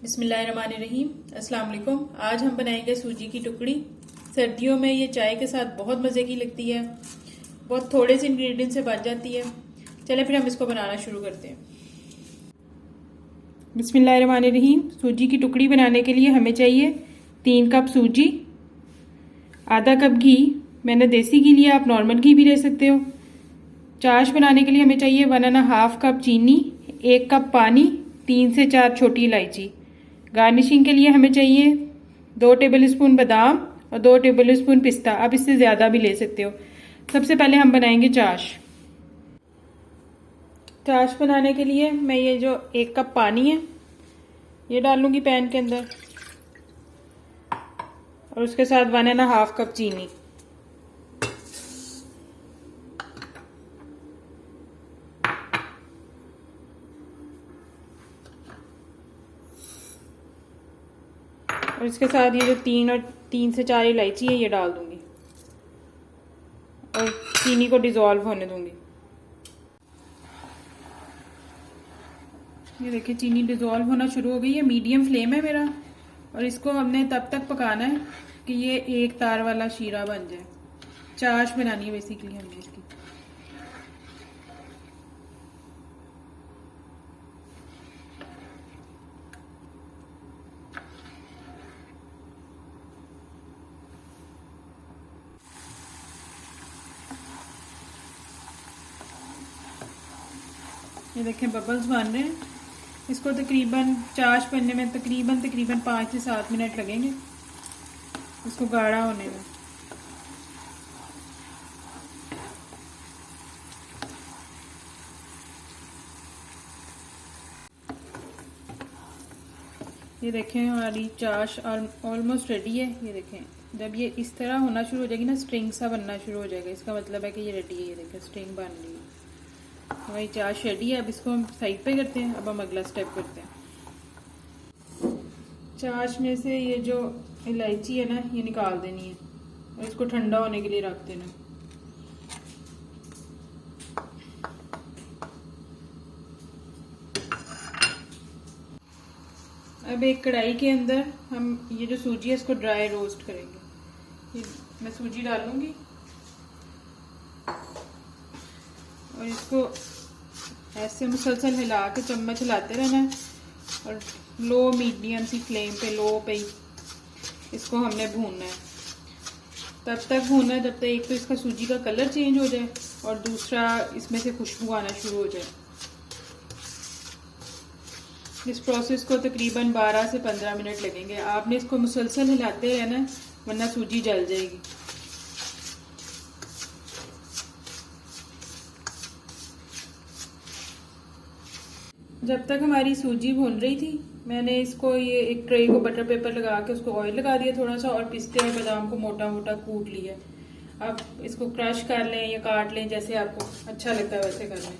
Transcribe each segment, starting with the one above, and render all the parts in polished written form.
बिस्मिल्लाहिर्रहमानिर्रहीम। अस्सलाम वालेकुम। आज हम बनाएंगे सूजी की टुकड़ी। सर्दियों में ये चाय के साथ बहुत मज़े की लगती है, बहुत थोड़े से इंग्रेडिएंट से बन जाती है। चलें फिर हम इसको बनाना शुरू करते हैं। बिस्मिल्लाहिर्रहमानिर्रहीम। सूजी की टुकड़ी बनाने के लिए हमें चाहिए 3 कप सूजी, आधा कप घी, मैंने देसी घी लिया, आप नॉर्मल घी भी ले सकते हो। चाश बनाने के लिए हमें चाहिए 1.5 कप चीनी, 1 कप पानी, 3 से 4 छोटी इलायची। गार्निशिंग के लिए हमें चाहिए 2 टेबलस्पून बादाम और 2 टेबलस्पून पिस्ता, आप इससे ज़्यादा भी ले सकते हो। सबसे पहले हम बनाएंगे चाश। चाश बनाने के लिए मैं ये जो 1 कप पानी है ये डालूंगी पैन के अंदर, और उसके साथ 1.5 कप चीनी। और इसके साथ ये जो 3 से 4 इलायची है ये डाल दूंगी और चीनी को डिज़ोल्व होने दूंगी। ये देखिए चीनी डिज़ोल्व होना शुरू हो गई है। मीडियम फ्लेम है मेरा, और इसको हमने तब तक पकाना है कि ये एक तार वाला शीरा बन जाए। चाश बनानी है बेसिकली हमने इसकी। ये देखें बबल्स बन रहे हैं। इसको तकरीबन चाश बनने में तकरीबन 5 से 7 मिनट लगेंगे इसको गाढ़ा होने में। ये देखें हमारी चाश ऑलमोस्ट रेडी है। ये देखें जब ये इस तरह होना शुरू हो जाएगी ना, स्ट्रिंग सा बनना शुरू हो जाएगा, इसका मतलब है कि ये रेडी है। ये देखें स्ट्रिंग बन रही है, हमारी चाश रेडी है। अब इसको हम साइड पे करते हैं। अब हम अगला स्टेप करते हैं। चाश में से ये जो इलायची है ना ये निकाल देनी है और इसको ठंडा होने के लिए रख देना। अब एक कढ़ाई के अंदर हम ये जो सूजी है इसको ड्राई रोस्ट करेंगे। मैं सूजी डालूंगी और इसको ऐसे मुसलसल हिला के चम्मच हिलाते रहना है, और लो मीडियम सी फ्लेम पे, लो पे ही इसको हमने भूनना है। तब तक भूनना है जब तक एक तो इसका सूजी का कलर चेंज हो जाए और दूसरा इसमें से खुशबू आना शुरू हो जाए। इस प्रोसेस को तकरीबन 12 से 15 मिनट लगेंगे। आपने इसको मुसलसल हिलाते रहना है वरना सूजी जल जाएगी। जब तक हमारी सूजी भून रही थी मैंने इसको ये एक ट्रे को बटर पेपर लगा के उसको ऑयल लगा दिया थोड़ा सा, और पिस्ते और बादाम को मोटा मोटा कूट लिया। अब इसको क्रश कर लें या काट लें, जैसे आपको अच्छा लगता है वैसे कर लें।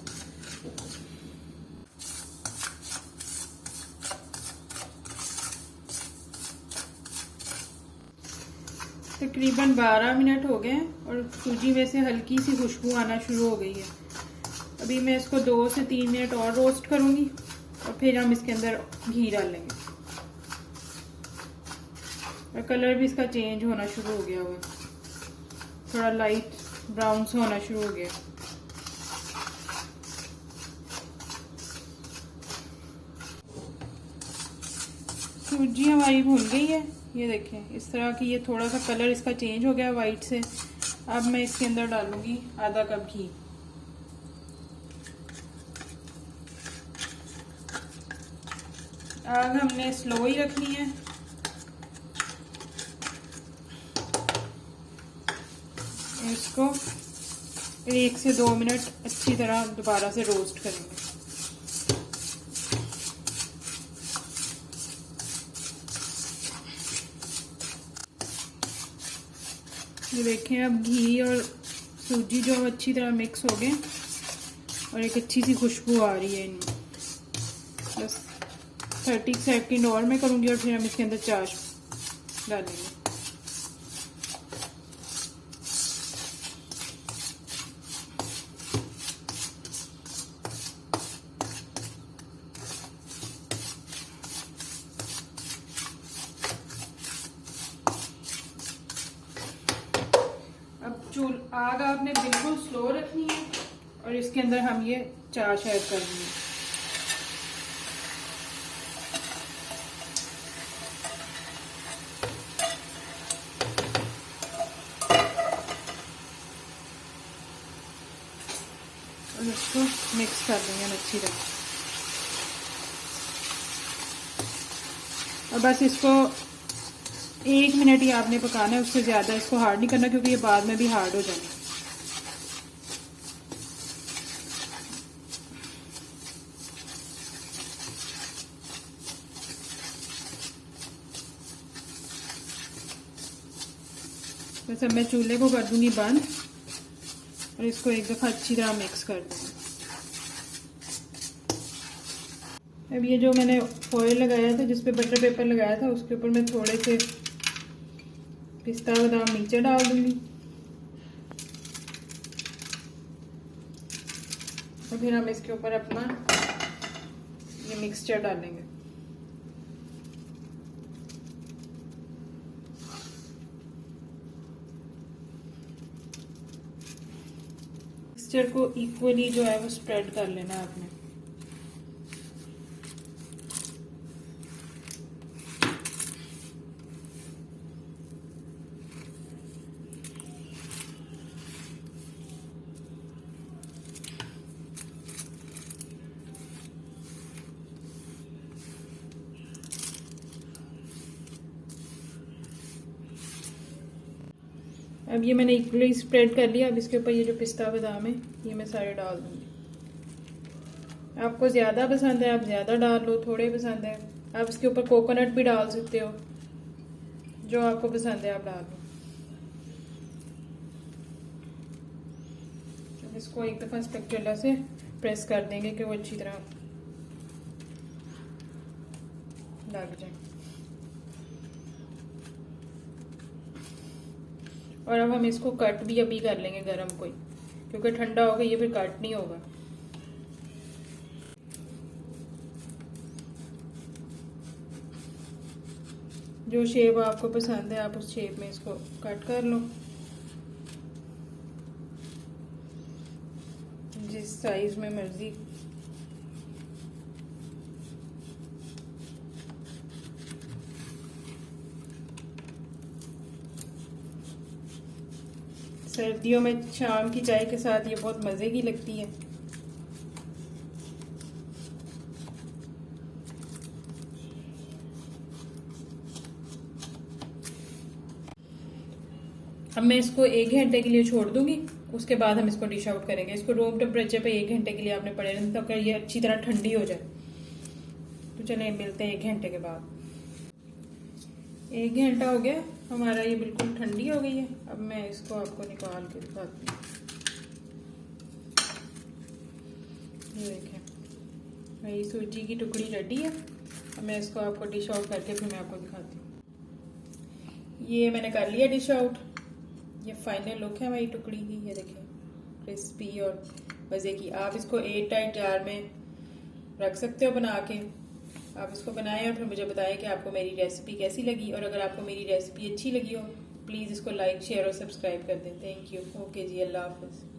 तकरीबन 12 मिनट हो गए और सूजी में से हल्की सी खुशबू आना शुरू हो गई है। अभी मैं इसको 2 से 3 मिनट और रोस्ट करूंगी और फिर हम इसके अंदर घी डालेंगे। और कलर भी इसका चेंज होना शुरू हो गया हुआ, थोड़ा लाइट ब्राउन सा होना शुरू हो गया। सूजी हमारी भून गई है। ये देखें इस तरह की, ये थोड़ा सा कलर इसका चेंज हो गया वाइट से। अब मैं इसके अंदर डालूंगी आधा कप घी। आग हमने स्लो ही रखनी है। इसको 1 से 2 मिनट अच्छी तरह दोबारा से रोस्ट करेंगे। ये देखें अब घी और सूजी जो अच्छी तरह मिक्स हो गए और एक अच्छी सी खुशबू आ रही है इनमें। बस 30 सेकंड और मैं करूँगी और फिर हम इसके अंदर चाश डालेंगे। आग आपने बिल्कुल स्लो रखनी है और इसके अंदर हम ये चाश ऐड करनी है। और इसको मिक्स कर देंगे अच्छी तरह। और बस इसको 1 मिनट ही आपने पकाना है, उससे ज़्यादा इसको हार्ड नहीं करना क्योंकि ये बाद में भी हार्ड हो जाएगा। बस अब मैं चूल्हे को कर दूंगी बंद और इसको एक दफ़ा अच्छी तरह मिक्स कर दूंगी। अब ये जो मैंने फॉयल लगाया था, जिस पे बटर पेपर लगाया था, उसके ऊपर मैं थोड़े से पिस्ता बादाम नीचे डाल दूंगी और फिर हम इसके ऊपर अपना ये मिक्सचर डालेंगे। मिक्सचर को इक्वली जो है वो स्प्रेड कर लेना है आपने। अब ये मैंने इक्वली स्प्रेड कर लिया। अब इसके ऊपर ये जो पिस्ता बादाम है ये मैं सारे डाल दूंगी। आपको ज़्यादा पसंद है आप ज़्यादा डाल लो, थोड़े पसंद है आप इसके ऊपर कोकोनट भी डाल सकते हो, जो आपको पसंद है आप डाल लो। अब इसको एक दफ़ा स्पैचुला से प्रेस कर देंगे कि वो अच्छी तरह लग जाए। और अब हम इसको कट भी अभी कर लेंगे गरम कोई, क्योंकि ठंडा होगा ये फिर कट नहीं होगा। जो शेप आपको पसंद है आप उस शेप में इसको कट कर लो, जिस साइज में मर्जी। सर्दियों में शाम की चाय के साथ ये बहुत मज़े की लगती है। अब मैं इसको 1 घंटे के लिए छोड़ दूंगी, उसके बाद हम इसको डिश आउट करेंगे। इसको रूम टेम्परेचर पे 1 घंटे के लिए आपने पड़े रहना तब ये अच्छी तरह ठंडी हो जाए। तो चलिए मिलते हैं 1 घंटे के बाद। 1 घंटा हो गया हमारा, ये बिल्कुल ठंडी हो गई है। अब मैं इसको आपको निकाल के दिखाती हूँ। ये देखें मेरी सूजी की टुकड़ी रेडी है। अब मैं इसको आपको डिश आउट करके फिर मैं आपको दिखाती हूँ। ये मैंने कर लिया डिश आउट। ये फाइनल लुक है हमारी टुकड़ी की। ये देखें क्रिस्पी और मज़े की। आप इसको एयर टाइट जार में रख सकते हो बना के। आप इसको बनाएं और फिर मुझे बताएं कि आपको मेरी रेसिपी कैसी लगी। और अगर आपको मेरी रेसिपी अच्छी लगी हो प्लीज़ इसको लाइक शेयर और सब्सक्राइब कर दें। Thank you. ओके जी, अल्लाह हाफ़िज़।